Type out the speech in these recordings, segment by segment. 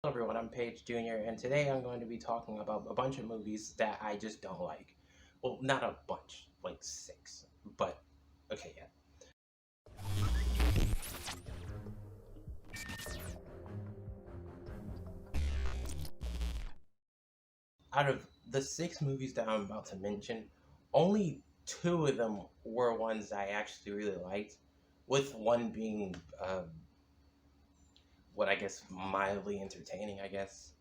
Hello everyone, I'm Paige Jr. and today I'm going to be talking about a bunch of movies that I just don't like. Well, not a bunch, like six, but okay, yeah. Out of the six movies that I'm about to mention, only two of them were ones I actually really liked, with one being what I guess mildly entertaining, I guess.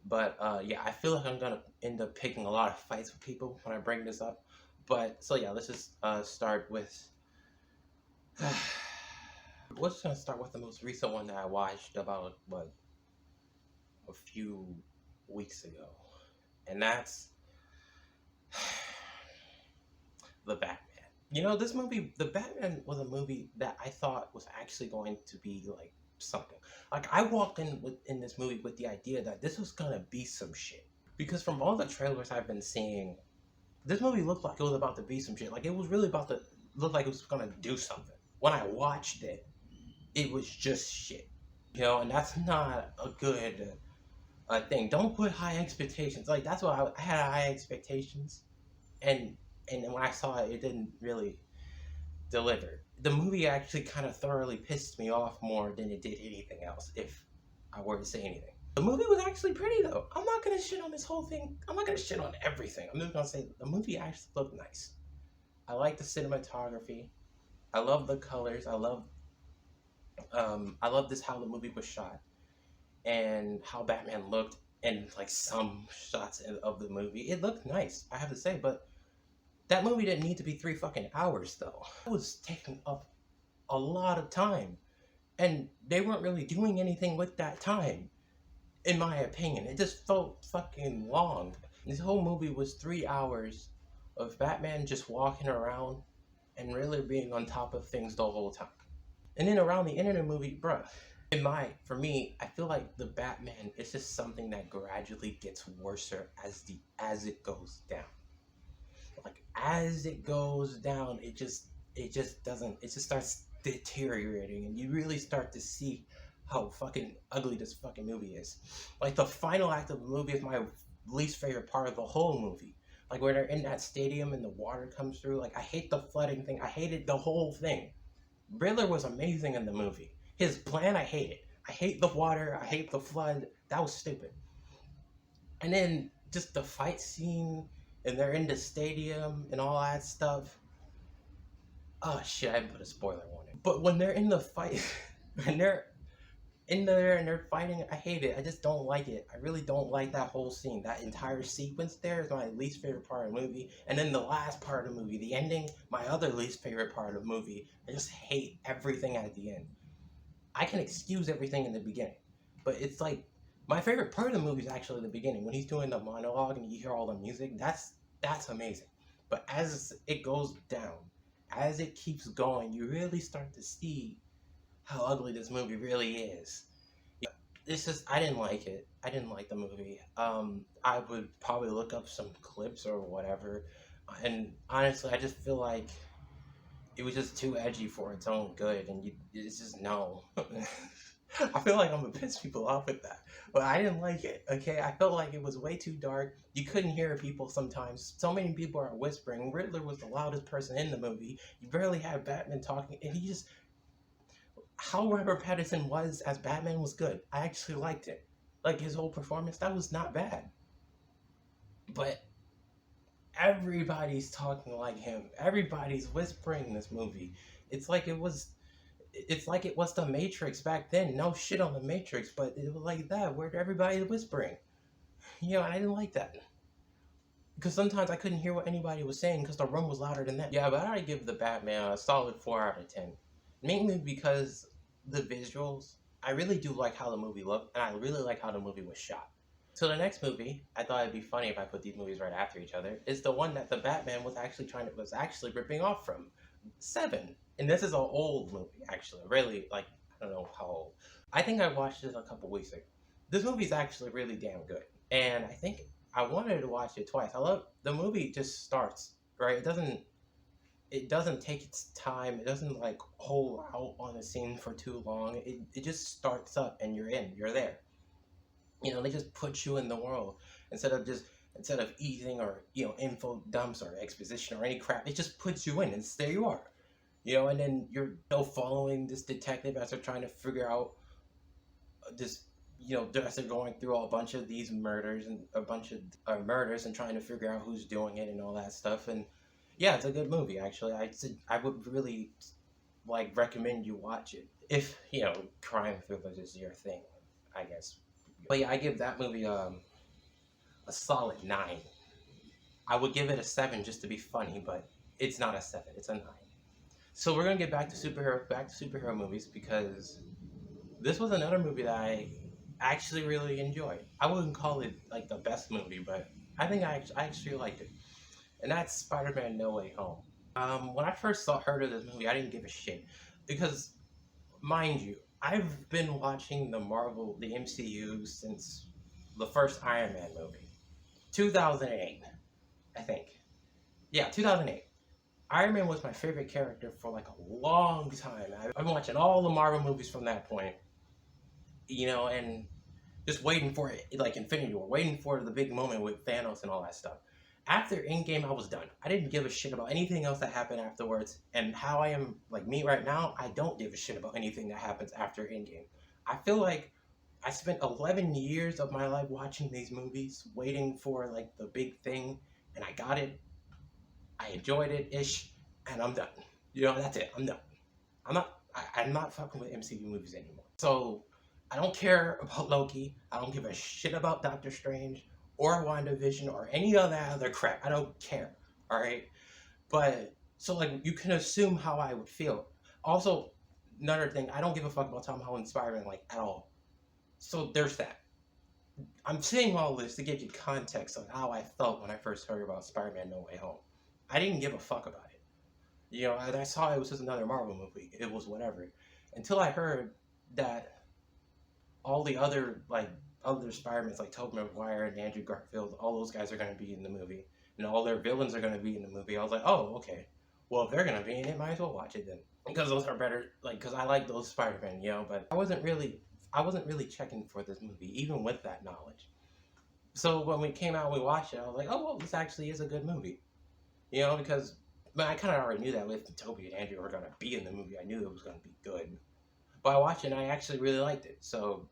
But yeah, I feel like I'm gonna end up picking a lot of fights with people when I bring this up. But so yeah, let's just start with. We're just gonna start with the most recent one that I watched about a few weeks ago, and that's the Batman. This movie, the Batman, was a movie that I thought was actually going to be like something. Like I walked in this movie with the idea that this was gonna be some shit because from all the trailers I've been seeing, this movie looked like it was about to be some shit. Like it was really about to look like it was gonna do something. When I watched it, it was just shit. And that's not a good thing. Don't put high expectations. Like that's what I had high expectations, and and when I saw it, it didn't really deliver. The movie actually kind of thoroughly pissed me off more than it did anything else. If I were to say anything, the movie was actually pretty though. I'm not gonna shit on this whole thing. I'm not gonna shit on everything. I'm just gonna say the movie actually looked nice. I like the cinematography. I love the colors. I love this how the movie was shot and how Batman looked in like some shots of the movie. It looked nice, I have to say, but that movie didn't need to be 3 fucking hours though. It was taking up a lot of time, and they weren't really doing anything with that time, in my opinion. It just felt fucking long. This whole movie was 3 hours of Batman just walking around and really being on top of things the whole time. And then around the end of the movie, bruh, for me, I feel like the Batman is just something that gradually gets worse as it goes down. Like as it goes down, it just starts deteriorating, and you really start to see how fucking ugly this fucking movie is. Like the final act of the movie is my least favorite part of the whole movie. Like where they're in that stadium and the water comes through. Like I hate the flooding thing. I hated the whole thing. Riddler was amazing in the movie. His plan, I hate it. I hate the water. I hate the flood. That was stupid. And then just the fight scene, and they're in the stadium and all that stuff. Oh shit! I put a spoiler warning. But when they're in the fight, when they're in there and they're fighting, I hate it. I just don't like it. I really don't like that whole scene. That entire sequence there is my least favorite part of the movie. And then the last part of the movie, the ending, my other least favorite part of the movie. I just hate everything at the end. I can excuse everything in the beginning, but it's like my favorite part of the movie is actually the beginning when he's doing the monologue and you hear all the music. That's amazing. But as it goes down, as it keeps going, you really start to see how ugly this movie really is. It's just I didn't like it. I didn't like the movie. I would probably look up some clips or whatever, and honestly, I just feel like it was just too edgy for its own good, and it's just no. I feel like I'm gonna piss people off with that, but I didn't like it. Okay, I felt like it was way too dark. You couldn't hear people sometimes. So many people are whispering. Riddler was the loudest person in the movie. You barely had Batman talking, and he just how Robert Pattinson was as Batman was good. I actually liked it. Like his whole performance, that was not bad. But everybody's talking like him. Everybody's whispering in this movie. It's like it was it's like it was the Matrix back then. No shit on the Matrix, but it was like that where everybody's whispering. I didn't like that. Because sometimes I couldn't hear what anybody was saying because the room was louder than that. Yeah, but I give the Batman a solid 4 out of 10. Mainly because the visuals, I really do like how the movie looked, and I really like how the movie was shot. So the next movie, I thought it'd be funny if I put these movies right after each other, is the one that the Batman was actually ripping off from, Seven. And this is an old movie, actually. Really, like, I don't know how old. I think I watched it a couple weeks ago. This movie's actually really damn good. And I think I wanted to watch it twice. I love the movie just starts, right? It doesn't take its time. It doesn't like hold out on a scene for too long. It just starts up and you're in. You're there. You know, they just put you in the world instead of easing or info dumps or exposition or any crap. It just puts you in, and there you are. And then you're following this detective as they're trying to figure out this. As they're going through a bunch of these murders and a bunch of murders and trying to figure out who's doing it and all that stuff. And yeah, it's a good movie actually. I would really recommend you watch it if crime thrillers is your thing, I guess. But yeah, I give that movie a solid 9. I would give it a 7 just to be funny, but it's not a 7, it's a 9. So we're gonna get back to superhero movies, because this was another movie that I actually really enjoyed. I wouldn't call it like the best movie, but I think I actually liked it. And that's Spider-Man No Way Home. When I first heard of this movie, I didn't give a shit, because, mind you, I've been watching the MCU since the first Iron Man movie, 2008, I think. Yeah, 2008. Iron Man was my favorite character for like a long time. I've been watching all the Marvel movies from that point, and just waiting for it, like Infinity War, waiting for the big moment with Thanos and all that stuff. After Endgame, I was done. I didn't give a shit about anything else that happened afterwards. And how I am, like me right now, I don't give a shit about anything that happens after Endgame. I feel like I spent 11 years of my life watching these movies, waiting for like the big thing, and I got it. I enjoyed it-ish, and I'm done. That's it. I'm done. I'm not fucking with MCU movies anymore. So I don't care about Loki. I don't give a shit about Doctor Strange or WandaVision or any of that other crap. I don't care. Alright? But so you can assume how I would feel. Also, another thing, I don't give a fuck about Tom Holland's Spider-Man at all. So there's that. I'm saying all this to give you context on how I felt when I first heard about Spider-Man No Way Home. I didn't give a fuck about it. I saw it was just another Marvel movie. It was whatever. Until I heard that all the other Spider-Mans, like Tobey Maguire and Andrew Garfield, all those guys are going to be in the movie, and all their villains are going to be in the movie. I was like, oh, okay. Well, if they're going to be in it, might as well watch it then, because those are better. Because I like those Spider-Man, But I wasn't really checking for this movie, even with that knowledge. So when we came out and we watched it, I was like, oh, well, this actually is a good movie, because I kind of already knew that if Tobey and Andrew were going to be in the movie, I knew it was going to be good. But I watched it and I actually really liked it. So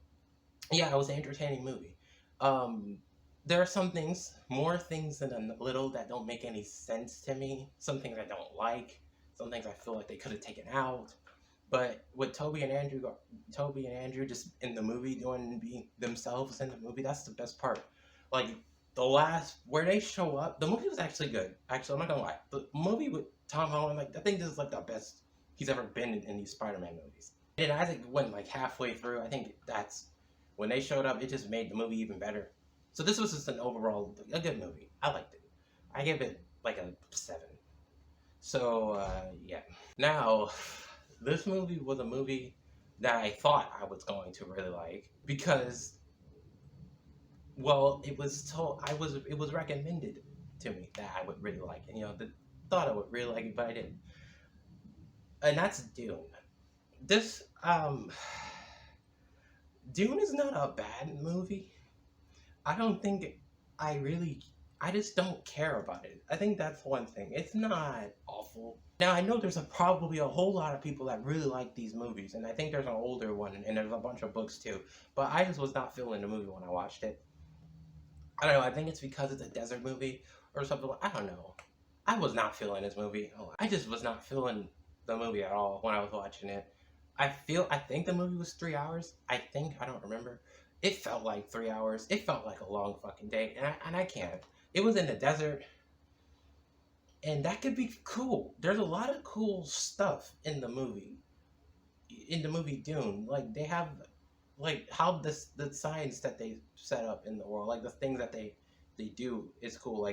yeah, it was an entertaining movie. There are some things, more things than a little, that don't make any sense to me. Some things I don't like. Some things I feel like they could have taken out. But with Tobey and Andrew just in the movie being themselves in the movie, that's the best part. Where they show up, the movie was actually good. Actually, I'm not gonna lie. The movie with Tom Holland, I think this is the best he's ever been in these Spider-Man movies. And I think went halfway through. I think that's when they showed up. It just made the movie even better. So this was just a good movie. I liked it. I give it a 7. So yeah. Now, this movie was a movie that I thought I was going to really like, because, well, it was recommended to me that I would really like it. Thought I would really like it, but I didn't. And that's Dune. This Dune is not a bad movie. I don't think I just don't care about it. I think that's one thing. It's not awful. Now, I know there's probably a whole lot of people that really like these movies, and I think there's an older one, and there's a bunch of books too, but I just was not feeling the movie when I watched it. I don't know, I think it's because it's a desert movie or something. I don't know. I was not feeling this movie. I just was not feeling the movie at all when I was watching it. I think the movie was 3 hours. I don't remember. It felt like 3 hours. It felt like a long fucking day, and I can't. It was in the desert, and that could be cool. There's a lot of cool stuff in the movie. In the movie Dune, they have, how the science that they set up in the world, the things that they do is cool.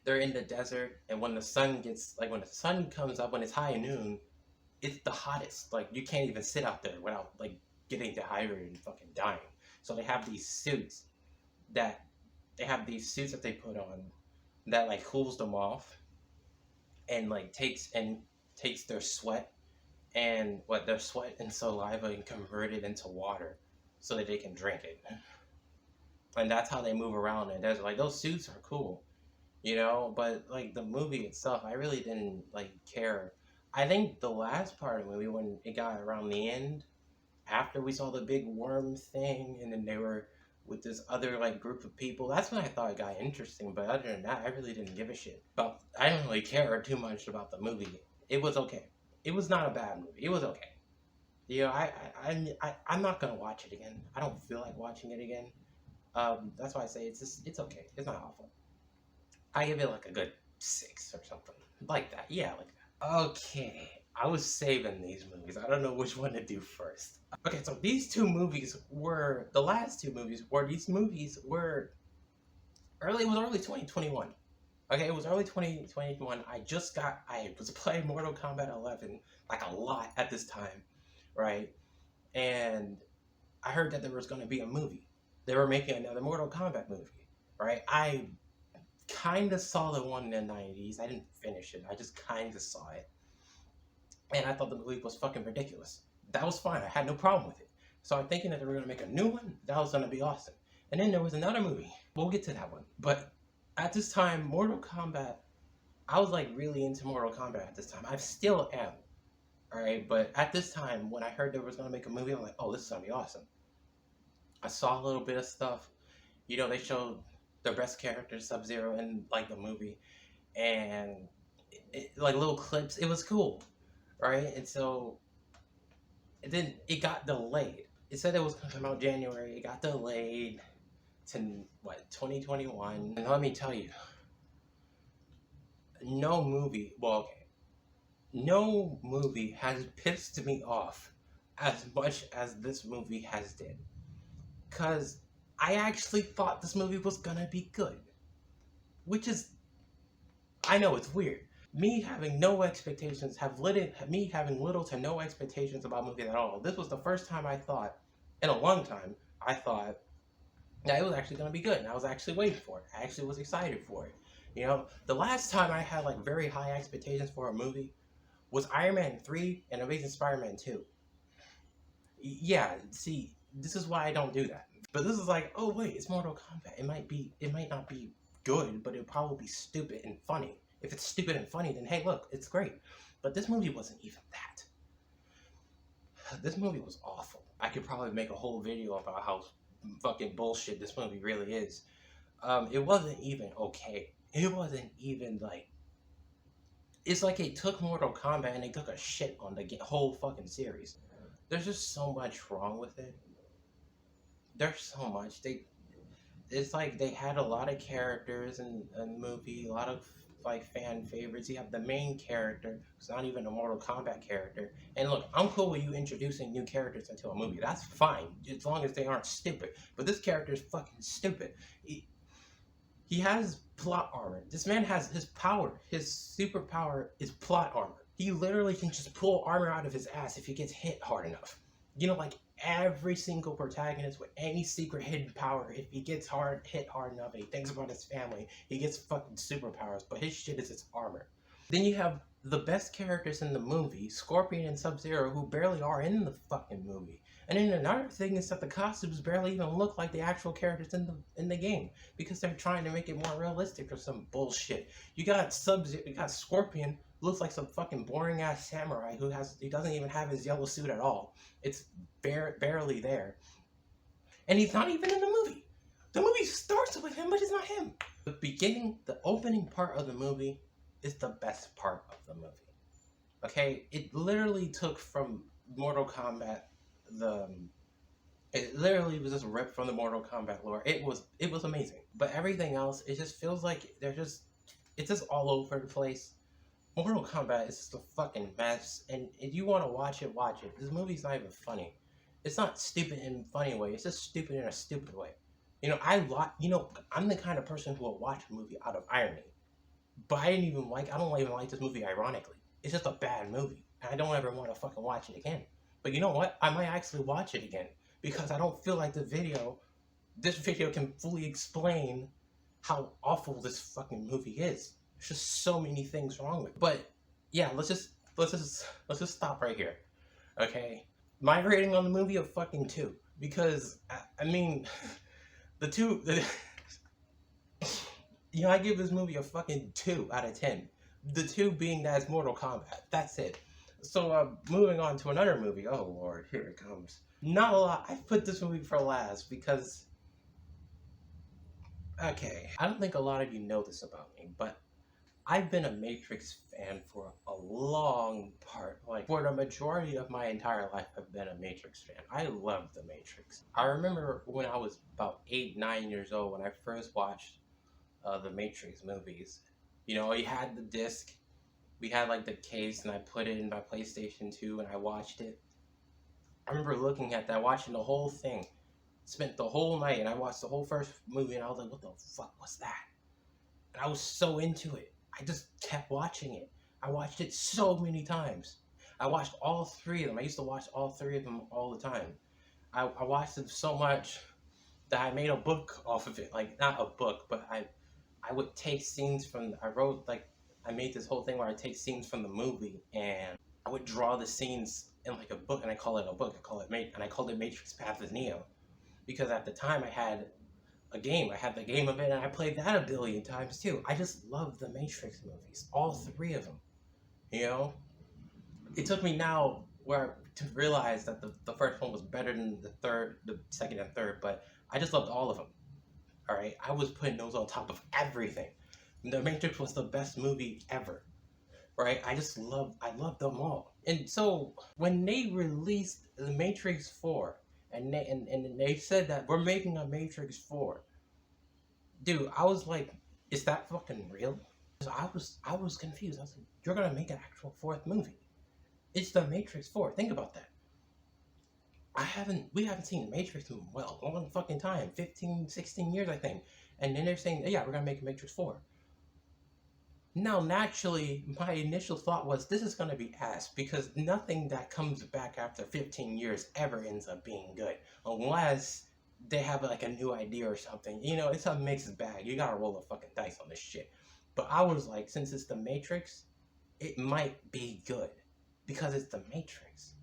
They're in the desert, and when the sun comes up, when it's high noon, it's the hottest. You can't even sit out there without getting dehydrated and fucking dying. So they have these suits that they put on that cools them off, and takes their sweat and saliva and convert it into water. so that they can drink it. And that's how they move around in the desert. Like, those suits are cool, you know, but like the movie itself, I really didn't like care. I think the last part of the movie, when it got around the end, after we saw the big worm thing, and then they were with this other like group of people, that's when I thought it got interesting. But other than that, I really didn't give a shit about. I didn't really care too much about the movie. It was okay. It was not a bad movie. It was okay. You know, I'm not gonna watch it again. I don't feel like watching it again. That's why I say it's okay. It's not awful. I give it like a good 6 or something like that. Yeah, like that. Okay, I was saving these movies. I don't know which one to do first. Okay, so these two movies were the last two movies. These movies were early. It was early 2021. Okay, it was early 2021. I was playing Mortal Kombat 11 like a lot at this time, right? And I heard that there was going to be a movie. They were making another Mortal Kombat movie, right? I kind of saw the one in the 90s. I didn't finish it. I just kind of saw it. And I thought the movie was fucking ridiculous. That was fine. I had no problem with it. So I'm thinking that they were going to make a new one. That was going to be awesome. And then there was another movie. We'll get to that one. But at this time, Mortal Kombat, I was like really into Mortal Kombat at this time. I still am. Alright, but at this time, when I heard they was going to make a movie, I'm like, oh, this is going to be awesome. I saw a little bit of stuff. You know, they showed the best character, Sub-Zero, in like the movie. And like little clips. It was cool. Right? And so then it got delayed. It said it was going to come out January. It got delayed to, what, 2021. And let me tell you, no movie has pissed me off as much as this movie has did. Because I actually thought this movie was going to be good. Which is, I know it's weird. Me having no expectations, me having little to no expectations about movies at all. This was the first time I thought, in a long time, I thought that it was actually going to be good. And I was actually waiting for it. I actually was excited for it. You know, the last time I had like very high expectations for a movie was Iron Man 3 and Amazing Spider-Man 2. Yeah, see, this is why I don't do that. But this is like, oh wait, it's Mortal Kombat. It might not be good, but it'll probably be stupid and funny. If it's stupid and funny, then hey, look, it's great. But this movie wasn't even that. This movie was awful. I could probably make a whole video about how fucking bullshit this movie really is. It wasn't even okay. It wasn't even like... It's like it took Mortal Kombat and they took a shit on the whole fucking series. There's just so much wrong with it. There's so much. It's like they had a lot of characters in the movie, a lot of like fan favorites. You have the main character who's not even a Mortal Kombat character. And look, I'm cool with you introducing new characters into a movie. That's fine, as long as they aren't stupid. But this character is fucking stupid. He has plot armor. This man has his power. His superpower is plot armor. He literally can just pull armor out of his ass if he gets hit hard enough. You know, like every single protagonist with any secret hidden power, if he gets hit hard enough and he thinks about his family, he gets fucking superpowers, but his shit is his armor. Then you have the best characters in the movie, Scorpion and Sub-Zero, who barely are in the fucking movie. And then another thing is that the costumes barely even look like the actual characters in the game, because they're trying to make it more realistic or some bullshit. You got Scorpion, looks like some fucking boring ass samurai who doesn't even have his yellow suit at all. It's barely there. And he's not even in the movie. The movie starts with him, but it's not him. The opening part of the movie is the best part of the movie. Okay? It literally took from Mortal Kombat it literally was just ripped from the Mortal Kombat lore. It was amazing. But everything else, it just feels like it's just all over the place. Mortal Kombat is just a fucking mess, and if you want to watch it, watch it. This movie's not even funny. It's not stupid in a funny way. It's just stupid in a stupid way. You know, I'm the kind of person who will watch a movie out of irony. But I don't even like this movie ironically. It's just a bad movie, and I don't ever want to fucking watch it again. But you know what? I might actually watch it again, because I don't feel like this video can fully explain how awful this fucking movie is. There's just so many things wrong with it. But yeah, let's just stop right here. Okay? My rating on the movie of fucking 2. because I mean, I give this movie a fucking 2 out of 10. The 2 being that it's Mortal Kombat. That's it. So, moving on to another movie. Oh lord, here it comes. Not a lot. I put this movie for last because, okay, I don't think a lot of you know this about me, but I've been a Matrix fan for a long part. Like, for the majority of my entire life, I've been a Matrix fan. I love The Matrix. I remember when I was about 8, 9 years old when I first watched the Matrix movies. You know, you had the disc, we had like the case, and I put it in my PlayStation 2 and I watched it. I remember looking at that, watching the whole thing. Spent the whole night and I watched the whole first movie and I was like, what the fuck was that? And I was so into it. I just kept watching it. I watched it so many times. I watched all 3 of them. I used to watch all 3 of them all the time. I watched them so much that I made a book off of it. Like, not a book, but I would take scenes from, I made this whole thing where I take scenes from the movie and I would draw the scenes in like a book, and I call it a book. I called it Matrix Path of Neo. Because at the time I had a game. I had the game of it and I played that a billion times too. I just love the Matrix movies. All 3 of them. You know? It took me now to realize that the first one was better than the second and third, but I just loved all of them. Alright? I was putting those on top of everything. The Matrix was the best movie ever. Right? I love them all. And so when they released the Matrix 4, and they said that we're making a Matrix 4. Dude, I was like, is that fucking real? I was confused. I was like, you're gonna make an actual 4th movie. It's the Matrix 4. Think about that. We haven't seen the Matrix in a long fucking time. 15, 16 years, I think. And then they're saying, yeah, we're gonna make a Matrix 4. Now, naturally, my initial thought was, this is going to be ass, because nothing that comes back after 15 years ever ends up being good, unless they have like a new idea or something. You know, it's a mixed bag. You gotta roll the fucking dice on this shit. But I was like, since it's the Matrix, it might be good, because it's the Matrix.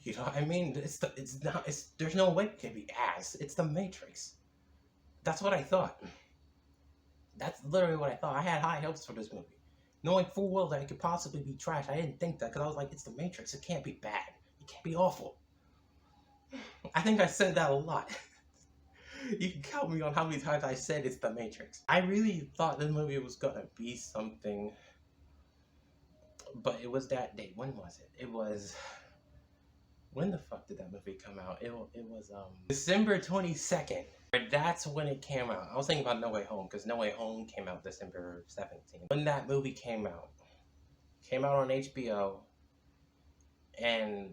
You know what I mean? There's no way it can be ass. It's the Matrix. That's what I thought. That's literally what I thought. I had high hopes for this movie. Knowing full well that it could possibly be trash, I didn't think that, because I was like, it's the Matrix. It can't be bad. It can't be awful. I think I said that a lot. You can count me on how many times I said it's the Matrix. I really thought this movie was gonna be something, but it was that day. When was it? It was... When the fuck did that movie come out? It was December 22nd. That's when it came out. I was thinking about No Way Home, because No Way Home came out December 17th. When that movie came out on HBO, and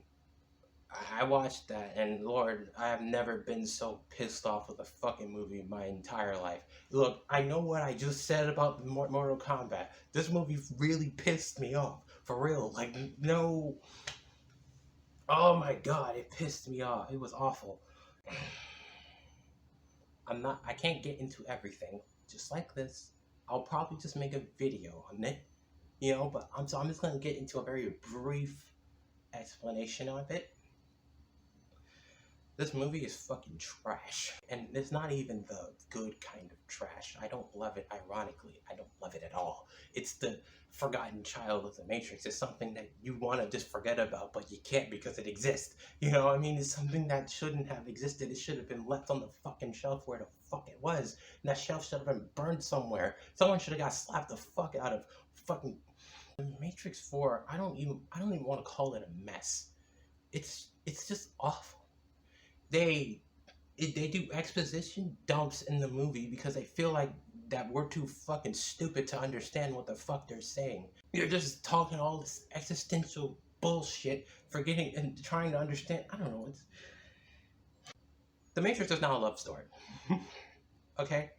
I watched that, and Lord, I have never been so pissed off with a fucking movie in my entire life. Look, I know what I just said about Mortal Kombat. This movie really pissed me off. For real. Like, no... Oh my god, it pissed me off. It was awful. I can't get into everything. Just like this, I'll probably just make a video on it. You know, but I'm just gonna get into a very brief explanation of it. This movie is fucking trash. And it's not even the good kind of trash. I don't love it ironically. I don't love it at all. It's the forgotten child of the Matrix. It's something that you want to just forget about, but you can't because it exists. You know what I mean? It's something that shouldn't have existed. It should have been left on the fucking shelf where the fuck it was. And that shelf should have been burned somewhere. Someone should have got slapped the fuck out of fucking... The Matrix 4, I don't even want to call it a mess. It's just awful. They do exposition dumps in the movie because they feel like that we're too fucking stupid to understand what the fuck they're saying. You're just talking all this existential bullshit, forgetting and trying to understand. I don't know. The Matrix is not a love story. Okay?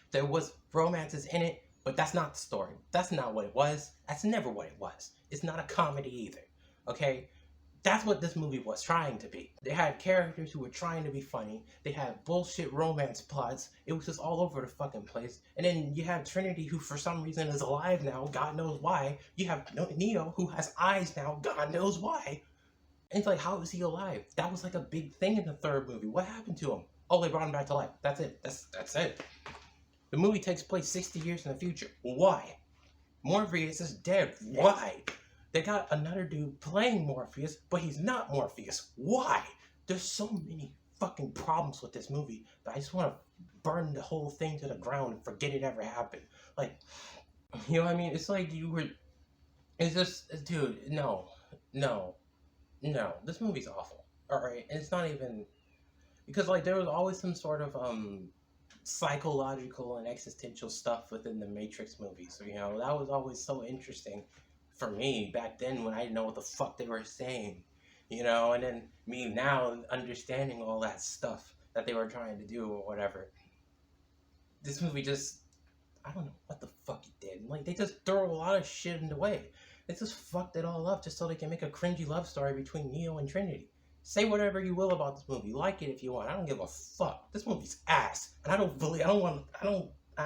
There was romances in it, but that's not the story. That's not what it was. That's never what it was. It's not a comedy either. Okay? That's what this movie was trying to be. They had characters who were trying to be funny. They had bullshit romance plots. It was just all over the fucking place. And then you have Trinity, who for some reason is alive now. God knows why. You have Neo, who has eyes now. God knows why. And it's like, how is he alive? That was like a big thing in the third movie. What happened to him? Oh, they brought him back to life. That's it. That's it. The movie takes place 60 years in the future. Why? Morpheus is dead. Why? They got another dude playing Morpheus, but he's not Morpheus. Why? There's so many fucking problems with this movie that I just want to burn the whole thing to the ground and forget it ever happened. Like, you know what I mean? It's like you were. It's just, dude, no. No. No. This movie's awful. Alright? And it's not even. Because, like, there was always some sort of, psychological and existential stuff within the Matrix movies. So, you know, that was always so interesting for me back then when I didn't know what the fuck they were saying. You know, and then me now understanding all that stuff that they were trying to do or whatever. This movie just, I don't know what the fuck it did. Like, they just throw a lot of shit in the way. They just fucked it all up just so they can make a cringy love story between Neo and Trinity. Say whatever you will about this movie. Like it if you want. I don't give a fuck. This movie's ass. And I'm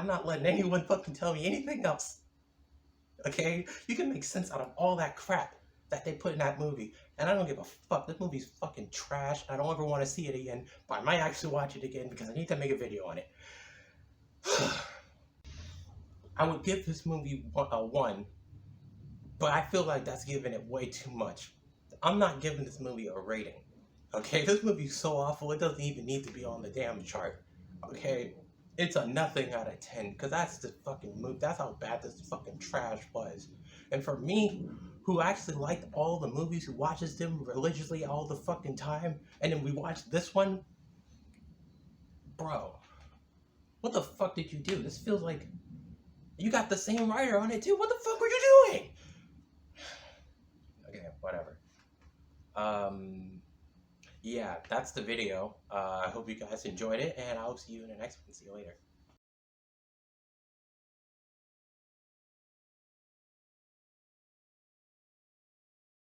not letting anyone fucking tell me anything else. Okay? You can make sense out of all that crap that they put in that movie. And I don't give a fuck. This movie's fucking trash. I don't ever want to see it again. But I might actually watch it again because I need to make a video on it. I would give this movie a 1. But I feel like that's giving it way too much. I'm not giving this movie a rating. Okay, this movie's so awful, it doesn't even need to be on the damn chart. Okay, it's a nothing out of 10, because that's the fucking movie. That's how bad this fucking trash was. And for me, who actually liked all the movies, who watches them religiously all the fucking time, and then we watched this one, bro, what the fuck did you do? This feels like you got the same writer on it too. What the fuck were you doing? Okay, whatever. Yeah, that's the video. I hope you guys enjoyed it, and I'll see you in the next one. See you later.